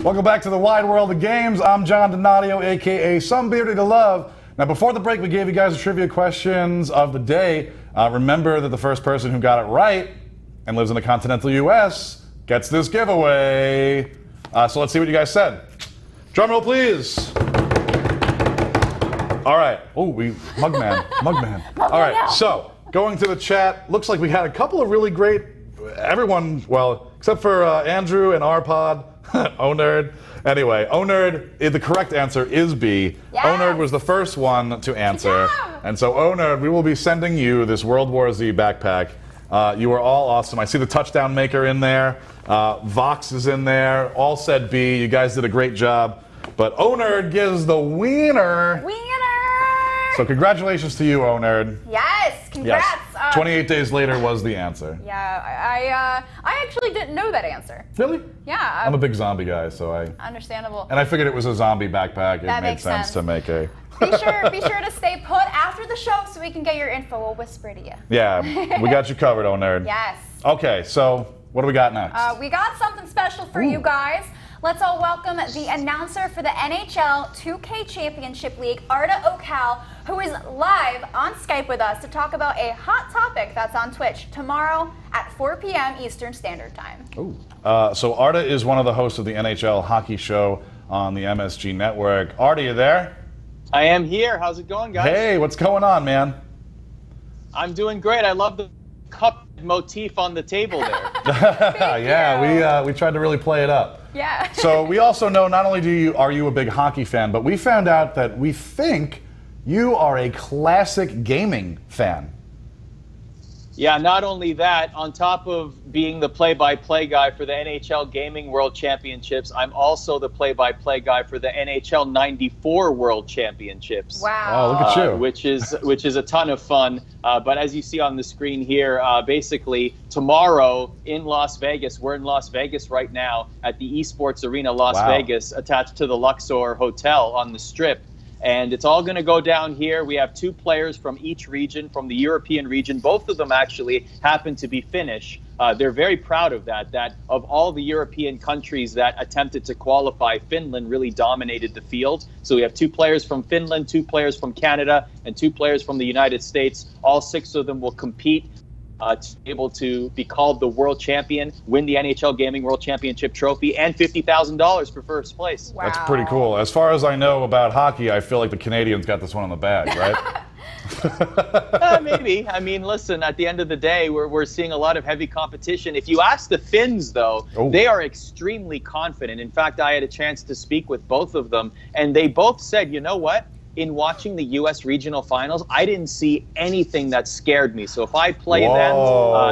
Welcome back to the wide world of games. I'm John Donadio, a.k.a. Some Bearded to Love. Now, before the break, we gave you guys the trivia questions of the day. Remember that the first person who got it right and lives in the continental U.S. gets this giveaway. So let's see what you guys said. Drum roll, please. All right. Oh, Mugman. All right, so going to the chat, looks like we had a couple of really great, everyone, well, except for Andrew and Arpod, O-Nerd. Anyway, O-Nerd, the correct answer is B. Yes. O-Nerd was the first one to answer. Yeah. And so, O-Nerd, we will be sending you this World War Z backpack. You are all awesome. I see the touchdown maker in there. Vox is in there. All said B. You guys did a great job. But O-Nerd gives the wiener. So congratulations to you, O-Nerd. Yes, congrats. Yes. 28 days later was the answer. Yeah, I actually didn't know that answer. Really? Yeah. I'm a big zombie guy, so I... Understandable. And I figured it was a zombie backpack. It made sense to make a... Be sure to stay put after the show so we can get your info. We'll whisper to you. Yeah, we got you covered, O-Nerd. Yes. Okay, so what do we got next? We got something special for you guys. Let's all welcome the announcer for the NHL 2K Championship League, Arda Ocal, who is live on Skype with us to talk about a hot topic that's on Twitch tomorrow at 4 p.m. Eastern Standard Time. So Arda is one of the hosts of the NHL hockey show on the MSG Network. Arda, you there? I am here. How's it going, guys? Hey, what's going on, man? I'm doing great. I love the cup motif on the table there. Yeah, we tried to really play it up. Yeah. So we also know not only are you a big hockey fan, but we found out that we think you are a classic gaming fan. Yeah, not only that, on top of being the play-by-play guy for the NHL Gaming World Championships, I'm also the play-by-play guy for the NHL 94 World Championships. Wow. Oh, look at you. Which is a ton of fun. But as you see on the screen here, basically tomorrow in Las Vegas, we're in Las Vegas right now at the eSports Arena Las Vegas, attached to the Luxor Hotel on the Strip. And it's all going to go down here. We have 2 players from each region, from the European region. Both of them actually happen to be Finnish. They're very proud of that of all the European countries that attempted to qualify, Finland really dominated the field. So we have 2 players from Finland, 2 players from Canada, and 2 players from the United States. All 6 of them will compete to be able to be called the world champion, win the NHL Gaming World Championship trophy, and $50,000 for first place. Wow. That's pretty cool. As far as I know about hockey, I feel like the Canadians got this one in the bag, right? Maybe. I mean, listen, at the end of the day, we're seeing a lot of heavy competition. If you ask the Finns, though, they are extremely confident. In fact, I had a chance to speak with both of them, and they both said, you know what? In watching the U.S. regional finals, I didn't see anything that scared me. So if I play them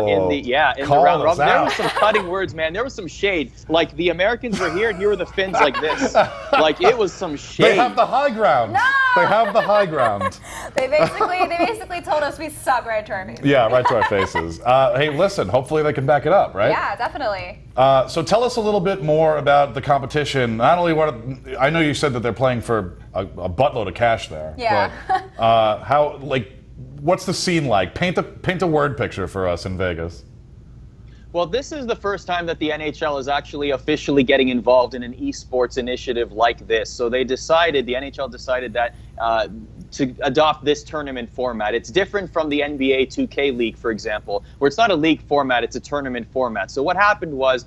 in the round robin, there was some cutting words, man. There was some shade. Like the Americans were here, and here were the Finns like this. Like it was some shade. They have the high ground. No! They have the high ground. They basically told us we suck right to our faces. Yeah, right to our faces. Hey, listen, hopefully they can back it up, right? Yeah, definitely. So tell us a little bit more about the competition. Not only I know you said that they're playing for a buttload of cash there. Yeah. But what's the scene like? Paint a word picture for us in Vegas. Well, this is the first time that the NHL is actually officially getting involved in an esports initiative like this. So the NHL decided that to adopt this tournament format. It's different from the NBA 2K League, for example, where it's not a league format, it's a tournament format. So what happened was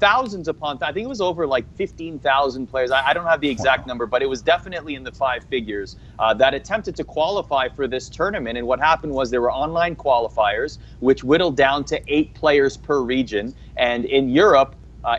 thousands upon, I think it was over like 15,000 players. I don't have the exact number, but it was definitely in the 5 figures that attempted to qualify for this tournament. And what happened was there were online qualifiers, which whittled down to 8 players per region. And in Europe,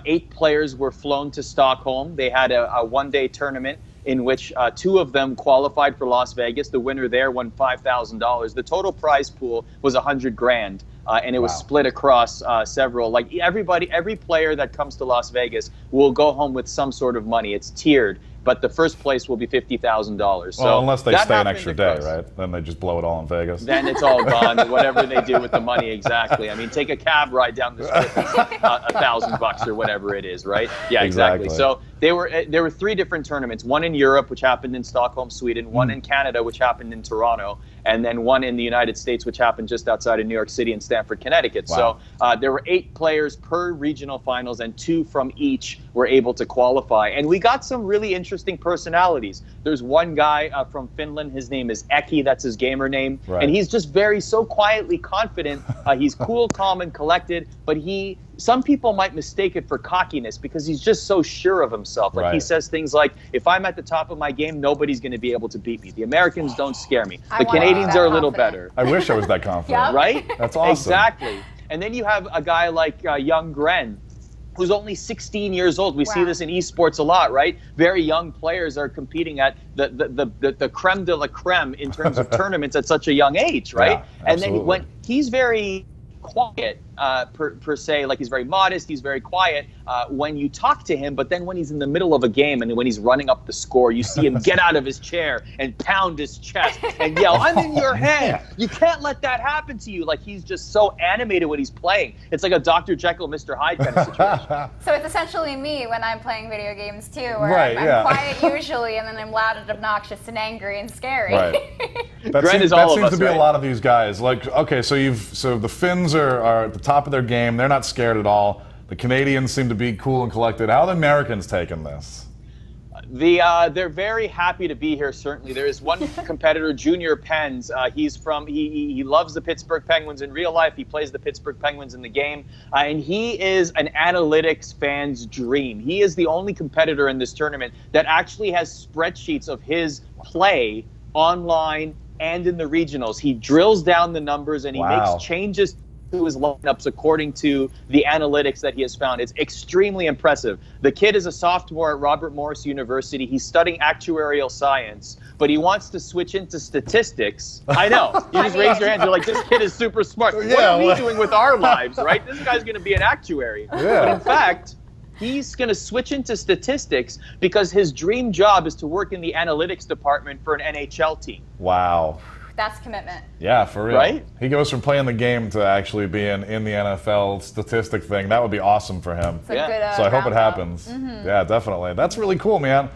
8 players were flown to Stockholm. They had a one-day tournament in which 2 of them qualified for Las Vegas. The winner there won $5,000. The total prize pool was $100,000. And it was split across several. Like every player that comes to Las Vegas will go home with some sort of money. It's tiered, but the first place will be $50,000. So well, unless they stay an extra day, right? Then they just blow it all in Vegas. Then it's all gone. Whatever they do with the money, exactly. I mean, take a cab ride down the strip, $1,000 or whatever it is, right? Yeah, exactly. So There were 3 different tournaments. One in Europe, which happened in Stockholm, Sweden. One in Canada, which happened in Toronto. And then one in the United States, which happened just outside of New York City in Stamford, Connecticut. Wow. So there were 8 players per regional finals, and 2 from each were able to qualify. And we got some really interesting personalities. There's one guy from Finland. His name is Eki. That's his gamer name. Right. And he's just so quietly confident. He's cool, calm, and collected. But some people might mistake it for cockiness because he's just so sure of himself. Like he says things like, if I'm at the top of my game, nobody's going to be able to beat me. The Americans don't scare me. The Canadians are a little better. I wish I was that confident. Yep. Right? That's awesome. Exactly. And then you have a guy like young Gren, who's only 16 years old. We see this in esports a lot, right? Very young players are competing at the creme de la creme in terms of tournaments at such a young age, right? Yeah, and then when he's very quiet, per se, like he's very modest, he's very quiet when you talk to him, but then when he's in the middle of a game and when he's running up the score, you see him get out of his chair and pound his chest and yell, I'm in your head, you can't let that happen to you. Like he's just so animated when he's playing. It's like a Dr. Jekyll, Mr. Hyde kind of situation. So it's essentially me when I'm playing video games too, where I'm quiet usually and then I'm loud and obnoxious and angry and scary. Right. That Gren seems, is all that of seems us, to be right? a lot of these guys. Like, okay, so the Finns are at the top of their game. They're not scared at all. The Canadians seem to be cool and collected. How are the Americans taking this? They're very happy to be here. Certainly, there is one competitor, Junior Pens. He loves the Pittsburgh Penguins in real life. He plays the Pittsburgh Penguins in the game, and he is an analytics fan's dream. He is the only competitor in this tournament that actually has spreadsheets of his play online and in the regionals. He drills down the numbers and he makes changes to his lineups according to the analytics that he has found. It's extremely impressive. The kid is a sophomore at Robert Morris University. He's studying actuarial science, but he wants to switch into statistics. I know. You just raise your hand. You're like, this kid is super smart. What are we doing with our lives, right? This guy's going to be an actuary. Yeah. But in fact, he's going to switch into statistics because his dream job is to work in the analytics department for an NHL team. Wow. That's commitment. Yeah, for real. Right? He goes from playing the game to actually being in the NFL statistic thing. That would be awesome for him. It's a good, So I hope it roundup. happens. Yeah, definitely. That's really cool, man.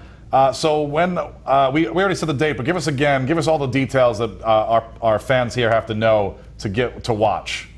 So when we already said the date, but give us all the details that our fans here have to know to get to watch.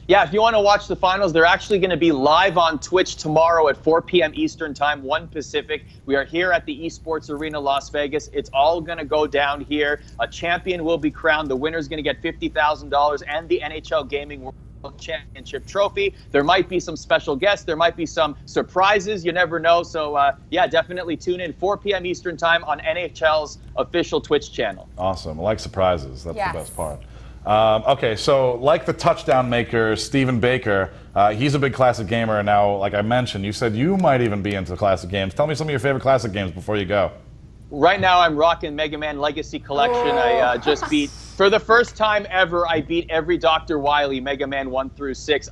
Yeah, if you want to watch the finals, they're actually going to be live on Twitch tomorrow at 4 p.m. Eastern Time, 1 Pacific. We are here at the eSports Arena, Las Vegas. It's all going to go down here. A champion will be crowned. The winner's going to get $50,000 and the NHL Gaming World Championship trophy. There might be some special guests. There might be some surprises. You never know. So, yeah, definitely tune in 4 p.m. Eastern Time on NHL's official Twitch channel. Awesome. I like surprises. That's the best part. Okay, so like the touchdown maker, Stephen Baker, he's a big classic gamer. And now, like I mentioned, you said you might even be into classic games. Tell me some of your favorite classic games before you go. Right now, I'm rocking Mega Man Legacy Collection. I just beat, for the first time ever, I beat every Dr. Wily, Mega Man 1 through 6.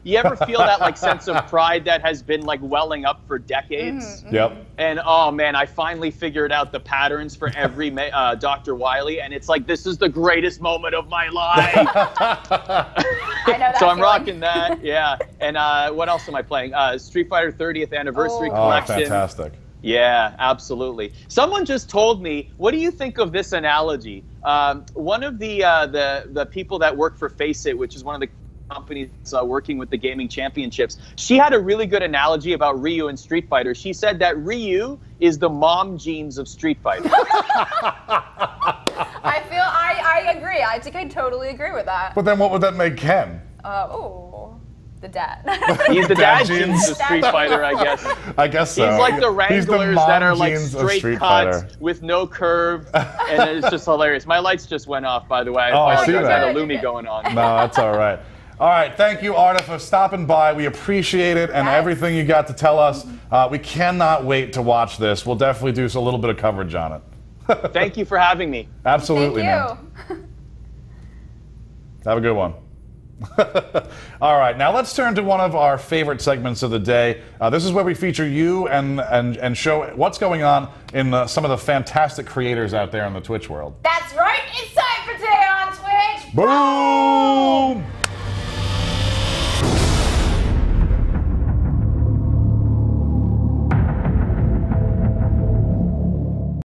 You ever feel that like sense of pride that has been like welling up for decades? Yep. And oh man, I finally figured out the patterns for every Dr. Wily, and it's like, this is the greatest moment of my life. I know that So I'm feeling. rocking that, yeah. And what else am I playing? Street Fighter 30th Anniversary Collection. Oh, fantastic. Yeah, absolutely. Someone just told me, what do you think of this analogy? One of the people that work for Face It, which is one of the companies working with the gaming championships, she had a really good analogy about Ryu and Street Fighter. She said that Ryu is the mom jeans of Street Fighter. I agree. I think I totally agree with that. But then what would that make Ken? The dad. He's the Dad dad jeans of Street Fighter, I guess. I guess so. He's like the He's Wranglers mom that are like jeans of straight Street cuts Fighter. with no curve, and it's just hilarious. My lights just went off, by the way. I see apologize. that. I had a Lumi going on. No, that's all right. All right, thank you, Arda, for stopping by. We appreciate it and everything you got to tell us. We cannot wait to watch this. We'll definitely do a little bit of coverage on it. Thank you for having me. Absolutely, Thank you. man. Have a good one. All right, now let's turn to one of our favorite segments of the day. This is where we feature you and show what's going on in some of the fantastic creators out there in the Twitch world. That's right. It's time for Today on Twitch. Boom!